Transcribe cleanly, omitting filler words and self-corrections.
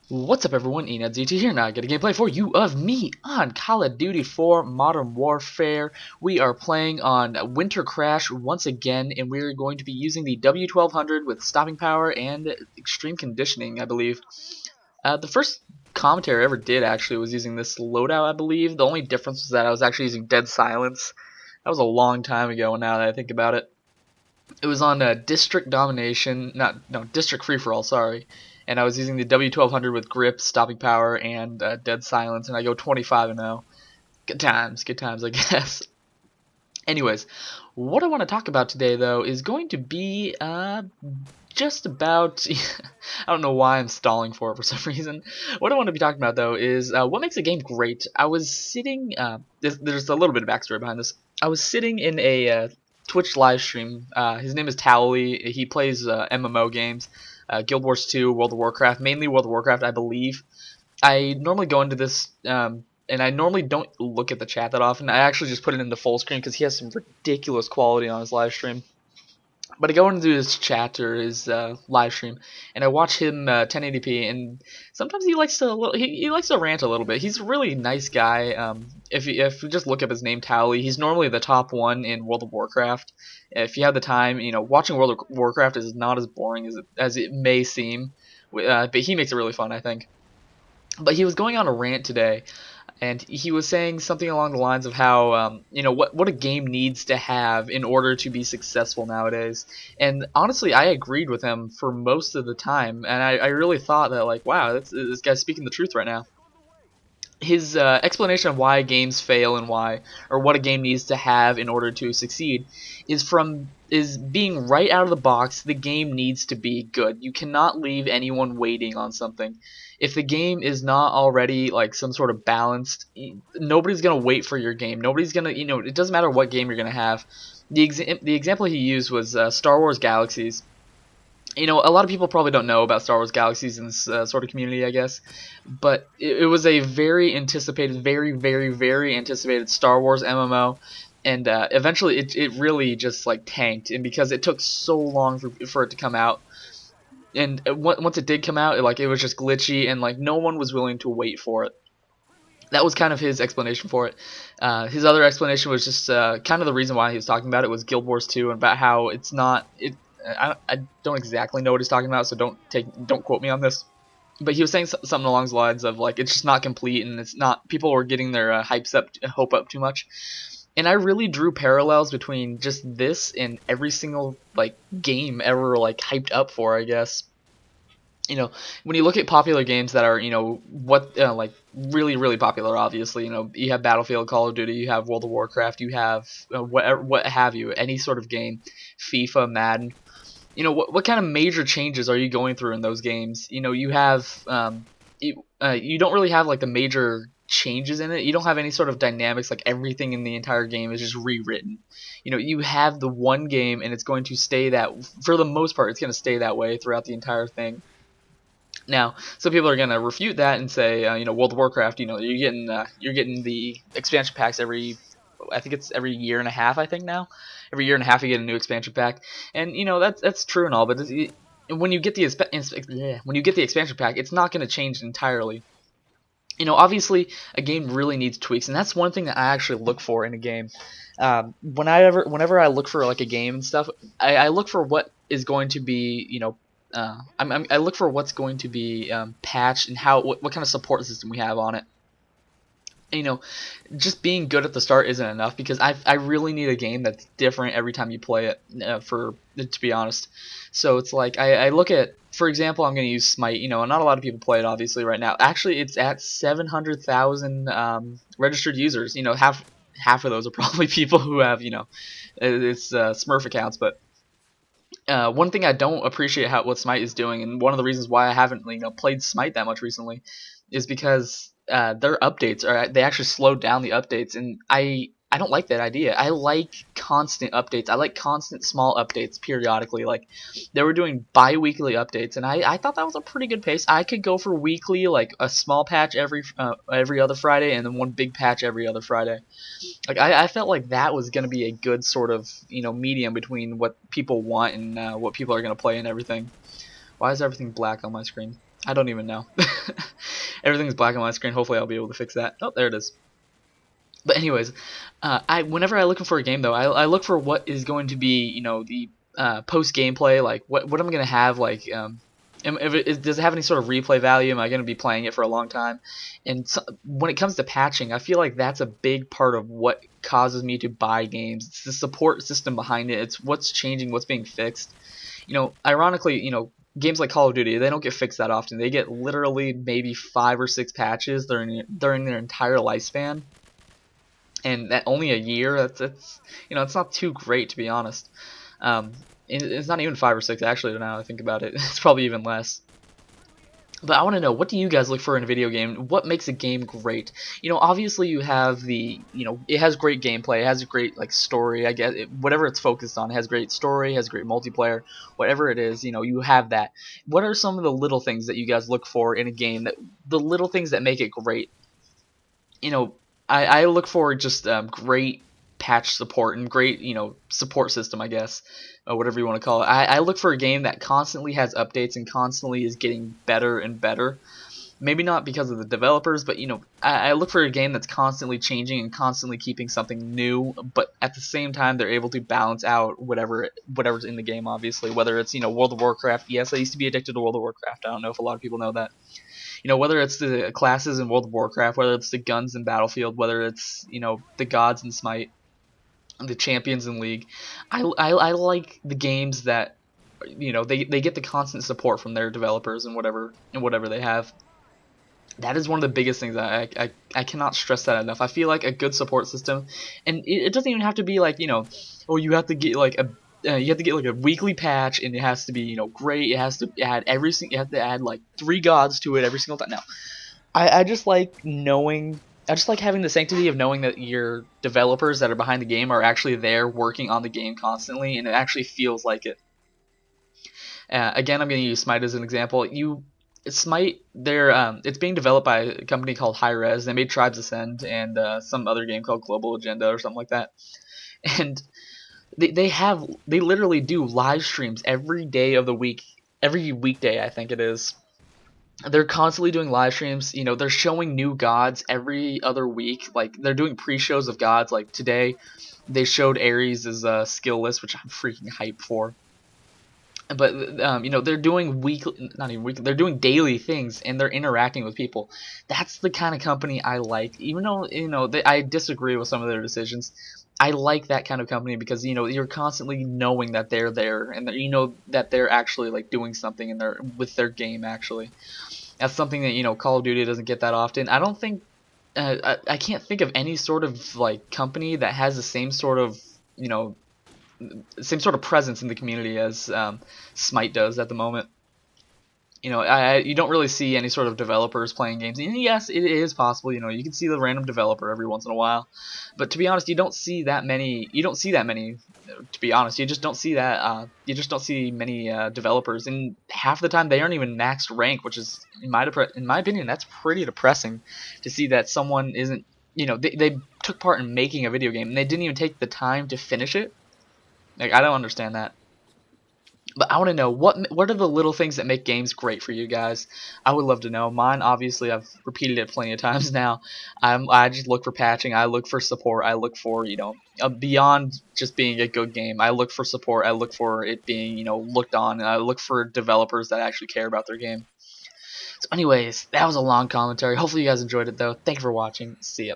What's up everyone, ENADZT here, now I get a gameplay for you of me on Call of Duty 4 Modern Warfare. We are playing on Winter Crash once again, and we're going to be using the W1200 with stopping power and extreme conditioning, I believe. The first commentary I ever did actually was using this loadout, I believe. The only difference was that I was actually using Dead Silence. That was a long time ago now that I think about it. It was on District Domination, District Free for All. Sorry, and I was using the W1200 with grip, stopping power, and dead silence, and I go 25-0. Good times, I guess. Anyways, what I want to talk about today, though, is going to be just about. I don't know why I'm stalling for some reason. What I want to be talking about, though, is what makes a game great. I was sitting. There's a little bit of backstory behind this. I was sitting in a Twitch live stream. His name is Towley. He plays MMO games, Guild Wars 2, World of Warcraft, mainly World of Warcraft, I believe. I normally go into this, and I normally don't look at the chat that often. I actually just put it into full screen because he has some ridiculous quality on his live stream. But I go into his chat or his live stream, and I watch him 1080p, and sometimes he likes to he likes to rant a little bit. He's a really nice guy. If you just look up his name, Towley, he's normally the top one in World of Warcraft. If you have the time, watching World of Warcraft is not as boring as it may seem, but he makes it really fun, I think. But he was going on a rant today, and he was saying something along the lines of how what a game needs to have in order to be successful nowadays. And honestly, I agreed with him for most of the time, and I really thought that, like, wow, this guy's speaking the truth right now. His explanation of why games fail and why, or what a game needs to have in order to succeed, is being right out of the box. The game needs to be good. You cannot leave anyone waiting on something. If the game is not already like some sort of balanced, nobody's gonna wait for your game. Nobody's gonna, it doesn't matter what game you're gonna have. The example he used was Star Wars Galaxies. A lot of people probably don't know about Star Wars Galaxies in this sort of community, I guess, but it was a very anticipated, very, very, very anticipated Star Wars MMO, and eventually it really just like tanked, and because it took so long for it to come out, and once it did come out, it was just glitchy, and like no one was willing to wait for it. That was kind of his explanation for it. His other explanation was just kind of the reason why he was talking about it was Guild Wars 2 and about how it's not it. I don't exactly know what he's talking about, so don't quote me on this. But he was saying something along the lines of like it's just not complete, and it's not, people are getting their hope up too much. And I really drew parallels between just this and every single like game ever like hyped up for, I guess. When you look at popular games that are, what like really really popular, obviously, you have Battlefield, Call of Duty, you have World of Warcraft, you have what have you, any sort of game, FIFA, Madden. What kind of major changes are you going through in those games? You have you don't really have like the major changes in it. You don't have any sort of dynamics, like everything in the entire game is just rewritten. You have the one game, and it's going to stay that, for the most part, it's going to stay that way throughout the entire thing. Now, some people are gonna refute that and say, World of Warcraft, you're getting the expansion packs I think it's every year and a half. I think now, every year and a half you get a new expansion pack, and that's true and all, but when you get the expansion pack, it's not gonna change entirely. Obviously, a game really needs tweaks, and that's one thing that I actually look for in a game. Whenever I look for like a game and stuff, I look for what is going to be, I look for what's going to be patched and what kind of support system we have on it. Just being good at the start isn't enough, because I really need a game that's different every time you play it, to be honest. So it's like I look at, for example, I'm going to use Smite. Not a lot of people play it obviously right now. Actually, it's at 700,000 registered users. Half of those are probably people who have it's Smurf accounts, but one thing I don't appreciate what Smite is doing, and one of the reasons why I haven't played Smite that much recently, is because their updates they actually slowed down the updates, and I don't like that idea. I like constant updates. I like constant small updates periodically. Like they were doing bi-weekly updates, and I thought that was a pretty good pace. I could go for weekly, like a small patch every other Friday, and then one big patch every other Friday. Like I felt like that was going to be a good sort of medium between what people want and what people are going to play and everything. Why is everything black on my screen? I don't even know. Everything's black on my screen. Hopefully I'll be able to fix that. Oh, there it is. But anyways, I whenever I look for a game though, I look for what is going to be, the post gameplay, like what I'm gonna have, like if does it have any sort of replay value? Am I gonna be playing it for a long time? And so, when it comes to patching, I feel like that's a big part of what causes me to buy games. It's the support system behind it. It's what's changing, what's being fixed. Ironically, games like Call of Duty, they don't get fixed that often. They get literally maybe 5 or 6 patches during their entire lifespan, and that only a year. That's it's not too great, to be honest. Um, it's not even 5 or 6 actually. Now I think about it, it's probably even less. But I want to know, what do you guys look for in a video game? What makes a game great? Obviously you have it has great gameplay, it has a great like story. I guess whatever it's focused on, it has great story, has great multiplayer, whatever it is. You have that. What are some of the little things that you guys look for in a game, the little things that make it great? you know, I look for just great patch support and great, support system, I guess, whatever you want to call it. I look for a game that constantly has updates and constantly is getting better and better. Maybe not because of the developers, but I look for a game that's constantly changing and constantly keeping something new, but at the same time they're able to balance out whatever's in the game. Obviously, whether it's World of Warcraft. Yes, I used to be addicted to World of Warcraft. I don't know if a lot of people know that. Whether it's the classes in World of Warcraft, whether it's the guns in Battlefield, whether it's the gods in Smite, the champions in League. I like the games that they get the constant support from their developers and whatever they have. That is one of the biggest things that I cannot stress that enough. I feel like a good support system, and it doesn't even have to be like oh, you have to get like you have to get like a weekly patch, and it has to be great. It has to add you have to add like 3 gods to it every single time. Now, I just like knowing. I just like having the sanctity of knowing that your developers that are behind the game are actually there working on the game constantly, and it actually feels like it. Again, I'm going to use Smite as an example. Smite, it's being developed by a company called Hi-Rez. They made Tribes Ascend and some other game called Global Agenda or something like that. And they literally do live streams every day of the week, every weekday I think it is. They're constantly doing live streams. They're showing new gods every other week. Like they're doing pre-shows of gods. Like today, they showed Ares' skill list, which I'm freaking hyped for. But they're doing weekly, not even weekly, they're doing daily things, and they're interacting with people. That's the kind of company I like. Even though I disagree with some of their decisions, I like that kind of company because you're constantly knowing that they're there, and that that they're actually like doing something in their with their game. Actually, that's something that Call of Duty doesn't get that often. I don't think I can't think of any sort of like company that has the you know same sort of presence in the community as Smite does at the moment. You don't really see any sort of developers playing games. And yes, it is possible. You can see the random developer every once in a while, but to be honest, you don't see that many. You don't see that many. To be honest, you just don't see that. You just don't see many developers, and half the time they aren't even maxed rank, which is in my opinion, that's pretty depressing to see that someone isn't. They took part in making a video game and they didn't even take the time to finish it. Like, I don't understand that. But I want to know what are the little things that make games great for you guys. I would love to know. Mine, obviously, I've repeated it plenty of times now. I just look for patching. I look for support. I look for beyond just being a good game. I look for support. I look for it being looked on. And I look for developers that actually care about their game. So, anyways, that was a long commentary. Hopefully, you guys enjoyed it though. Thank you for watching. See ya.